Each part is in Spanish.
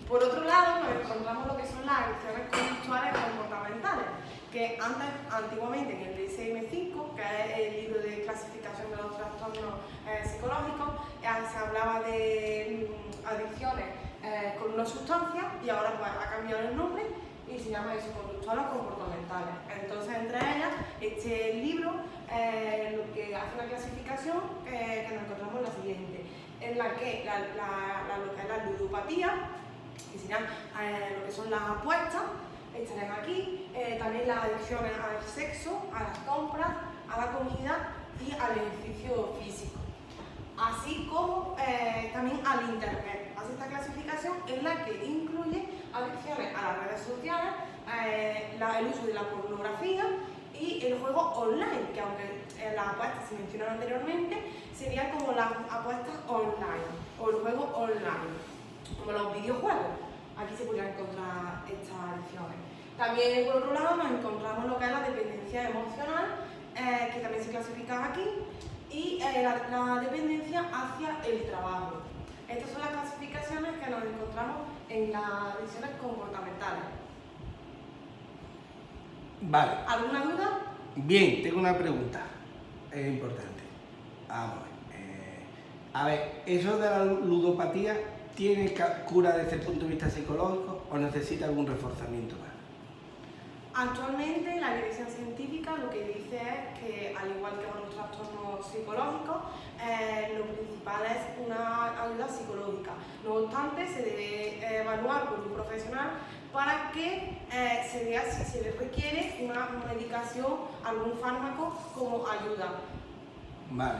Por otro lado, nos encontramos lo que son las adicciones conductuales comportamentales, que antiguamente en el DSM-5, que es el libro de clasificación de los trastornos psicológicos, se hablaba de adicciones con una sustancia y ahora pues, ha cambiado el nombre y se llama eso, conductuales comportamentales. Entonces, entre ellas, este libro lo que hace una clasificación que nos encontramos en la siguiente, en la que lo que es la ludopatía, que serían lo que son las apuestas, estarían aquí, también las adicciones al sexo, a las compras, a la comida y al ejercicio físico, así como también al internet. Hace esta clasificación en la que incluye adicciones a las redes sociales, el uso de la pornografía y el juego online, que aunque las apuestas se mencionaron anteriormente, serían como las apuestas online o el juego online, como los videojuegos. Aquí se podrían encontrar estas adicciones. También, por otro lado, nos encontramos lo que es la dependencia emocional, que también se clasifica aquí, y la dependencia hacia el trabajo. Estas son las clasificaciones que nos encontramos en las adicciones comportamentales. Vale. ¿Alguna duda? Bien, tengo una pregunta. Es importante. Vamos a ver, ¿eso de la ludopatía tiene cura desde el punto de vista psicológico o necesita algún reforzamiento más? Actualmente la evidencia científica lo que dice es que, al igual que con los trastornos psicológicos, lo principal es una ayuda psicológica. No obstante, se debe evaluar por un profesional para que se vea si se le requiere una medicación, algún fármaco como ayuda. Vale,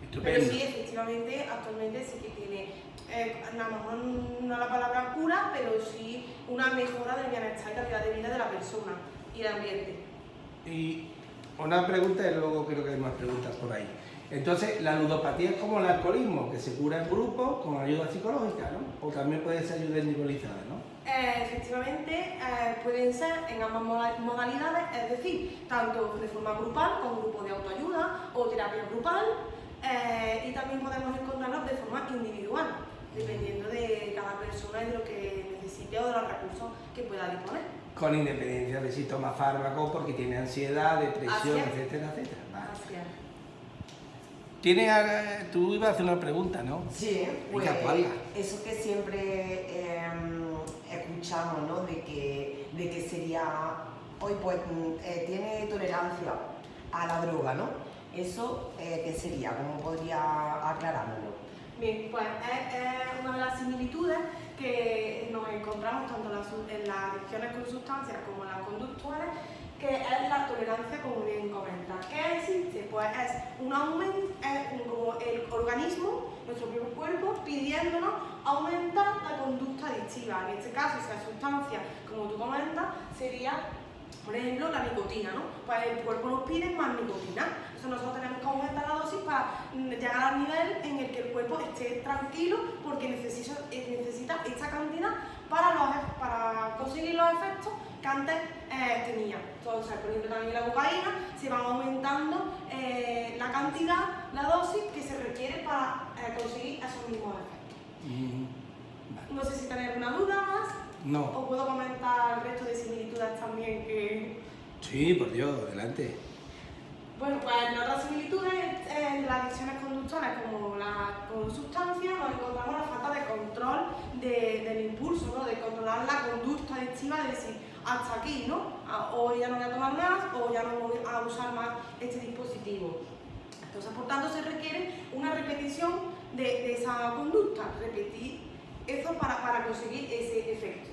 estupendo. Pero sí, efectivamente, actualmente sí que tiene, a lo mejor no la palabra cura, pero sí una mejora del bienestar y calidad de vida de la persona y el ambiente. Y una pregunta y luego creo que hay más preguntas por ahí. Entonces, la ludopatía es como el alcoholismo, que se cura en grupo con ayuda psicológica, ¿no? O también puede ser ayuda individualizada, ¿no? Efectivamente, pueden ser en ambas modalidades, es decir, tanto de forma grupal, con grupos de autoayuda o terapia grupal, y también podemos encontrarlos de forma individual, dependiendo de cada persona y de lo que necesite o de los recursos que pueda disponer. Con independencia de si toma fármaco porque tiene ansiedad, depresión, etcétera, etcétera. Vale. Así es. Tú ibas a hacer una pregunta, ¿no? Sí, pues Venga, eso que siempre escuchamos, ¿no? De que sería, hoy pues tiene tolerancia a la droga, ¿no? Eso, ¿qué sería? ¿Cómo podría aclarármelo? Bien, pues es una de las similitudes que nos encontramos tanto en las adicciones con sustancias como en las conductuales, que es la tolerancia, como bien comenta. ¿Qué existe? Pues es un aumento, como el organismo, nuestro propio cuerpo, pidiéndonos aumentar la conducta adictiva. En este caso, si la sustancia, como tú comentas, sería, por ejemplo, la nicotina, ¿no? Pues el cuerpo nos pide más nicotina. Entonces nosotros tenemos que aumentar la dosis para llegar al nivel en el que el cuerpo esté tranquilo, porque necesita esta cantidad para conseguir los efectos que antes tenía. Entonces, por ejemplo, también la cocaína se va aumentando la cantidad, la dosis que se requiere para conseguir esos mismos efectos. Vale. No sé si tenéis alguna duda más. No. ¿O puedo comentar el resto de similitudes también que...? Sí, por Dios, adelante. Bueno, pues en otras similitudes de las adicciones conductuales como la con sustancias nos encontramos la falta de control del impulso, ¿no? De controlar la conducta adictiva, de decir hasta aquí, ¿no? Hoy ya no voy a tomar más o ya no voy a usar más este dispositivo. Entonces, por tanto, se requiere una repetición de esa conducta, repetir eso para conseguir ese efecto.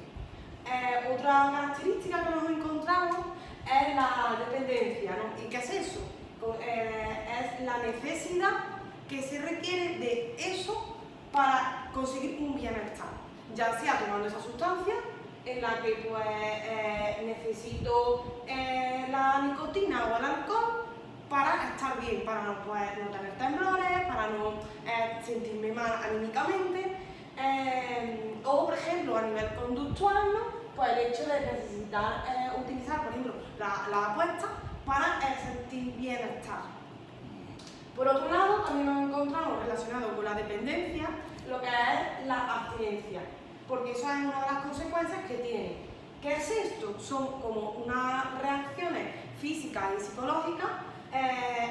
Otra característica que nos encontramos es la dependencia, ¿no? ¿Y qué es eso? Es la necesidad que se requiere de eso para conseguir un bienestar, ya sea tomando esa sustancia en la que pues necesito la nicotina o el alcohol para estar bien, para no tener temblores, para no sentirme mal anímicamente, o por ejemplo a nivel conductual, ¿no? Pues el hecho de necesitar utilizar, por ejemplo, la apuesta para sentir bienestar. Por otro lado, también nos encontramos relacionado con la dependencia lo que es la abstinencia. porque eso es una de las consecuencias que tiene. ¿Qué es esto? Son como unas reacciones físicas y psicológicas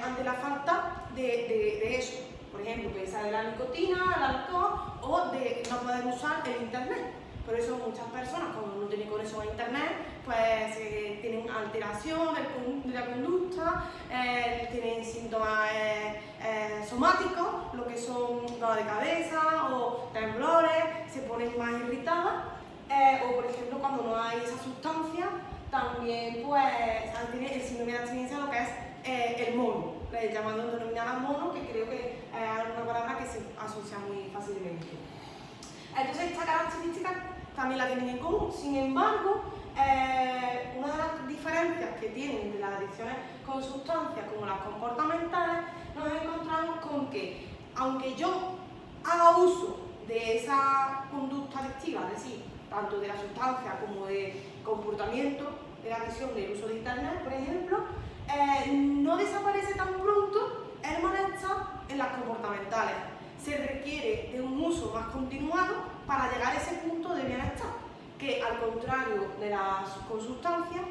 ante la falta de eso. Por ejemplo, pensar en la nicotina, el alcohol o de no poder usar el internet. Por eso muchas personas, como no tienen conexión a internet, pues tienen alteración de la conducta, tienen síntomas somáticos, lo que son dolor de cabeza o temblores, se ponen más irritadas. O por ejemplo, cuando no hay esa sustancia, también pues tiene el síndrome de abstinencia, lo que es el mono, llamado denominada mono, que creo que es una palabra que se asocia muy fácilmente. Entonces esta característica también la tienen en común. Sin embargo, una de las diferencias que tienen entre las adicciones con sustancias como las comportamentales, nos encontramos con que, aunque yo haga uso de esa conducta adictiva, es decir, tanto de la sustancia como de comportamiento de la adicción del uso de internet, por ejemplo, no desaparece tan pronto el malestar en las comportamentales. Se requiere de un uso más continuado para llegar a ese punto de bienestar, que al contrario de las con sustancias,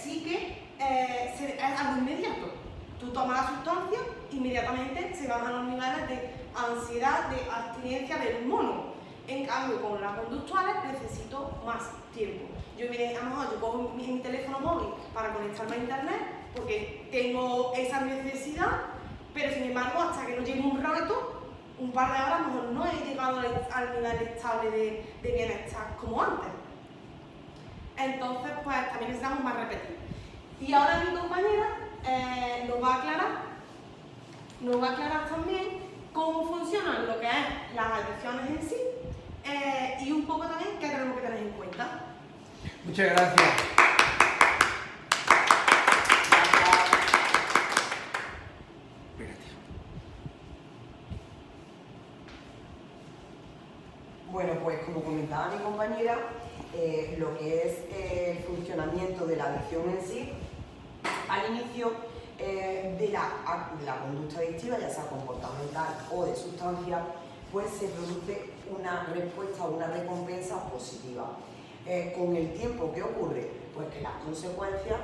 sí que es algo inmediato. Tú tomas la sustancia, inmediatamente se bajan los niveles de ansiedad, de abstinencia del mono. En cambio, con las conductuales necesito más tiempo. Yo, a lo mejor yo cojo mi teléfono móvil para conectarme a internet porque tengo esa necesidad, pero sin embargo, hasta que no llegue un rato, un par de horas, a lo mejor no he llegado al nivel estable de bienestar como antes. Entonces, pues también necesitamos más repetir. Y ahora mi compañera nos va a aclarar también cómo funcionan lo que es las adicciones en sí y un poco también qué tenemos que tener en cuenta. Muchas gracias. Bueno, pues como comentaba mi compañera, lo que es el funcionamiento de la adicción en sí, al inicio de la conducta adictiva, ya sea comportamental o de sustancia, pues se produce una respuesta o una recompensa positiva. Con el tiempo, ¿qué ocurre? Pues que las consecuencias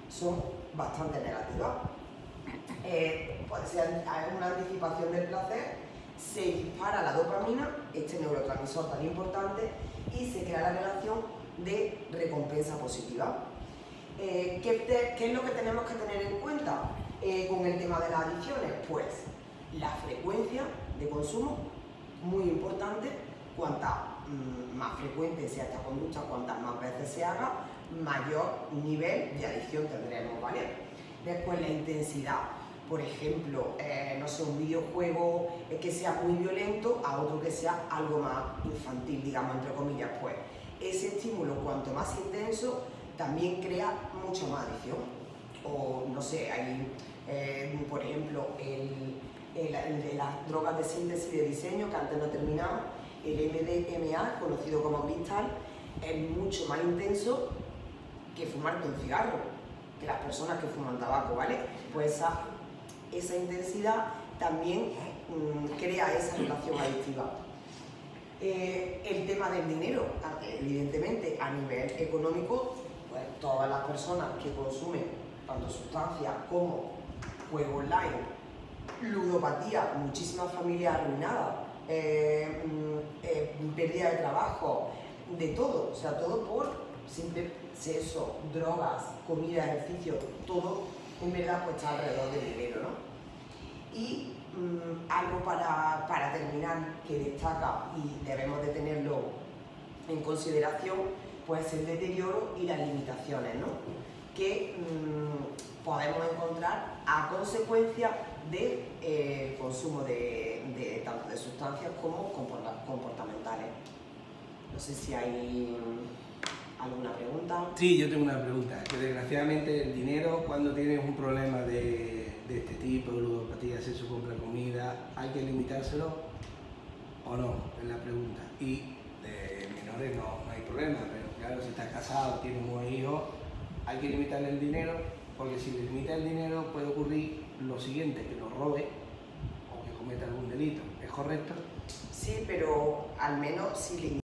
son bastante negativas. Puede ser una anticipación del placer, se dispara la dopamina, este neurotransmisor tan importante, y se crea la relación de recompensa positiva. ¿Qué es lo que tenemos que tener en cuenta con el tema de las adicciones? Pues la frecuencia de consumo, muy importante. Cuanta más frecuente sea esta conducta, cuantas más veces se haga, mayor nivel de adicción tendremos, ¿vale? Después la intensidad. Por ejemplo, no sé, un videojuego que sea muy violento a otro que sea algo más infantil, digamos, entre comillas, pues ese estímulo cuanto más intenso también crea mucha más adicción. O no sé, hay, por ejemplo, de las drogas de síntesis de diseño que antes no terminaba, el MDMA, conocido como cristal, es mucho más intenso que fumarte un cigarro, que las personas que fuman tabaco, ¿vale? Pues esa intensidad también crea esa relación adictiva. El tema del dinero, evidentemente a nivel económico, pues todas las personas que consumen tanto sustancias como juego online, ludopatía, muchísimas familias arruinadas, pérdida de trabajo, de todo, o sea, todo por simple sexo, drogas, comida, ejercicio, todo en verdad pues está alrededor del dinero, ¿no? Y algo para terminar que destaca y debemos de tenerlo en consideración, pues el deterioro y las limitaciones, ¿no? Que podemos encontrar a consecuencia del consumo tanto de sustancias como comportamentales. No sé si hay alguna pregunta. Sí, yo tengo una pregunta. Que desgraciadamente el dinero, cuando tienes un problema de este tipo, ludopatía, sexo, compra comida, ¿hay que limitárselo o no? Es la pregunta. Y de menores no hay problema, pero claro, si estás casado, tienes un hijo, hay que limitarle el dinero, porque si le limita el dinero puede ocurrir lo siguiente, que lo robe o que cometa algún delito. ¿Es correcto? Sí, pero al menos si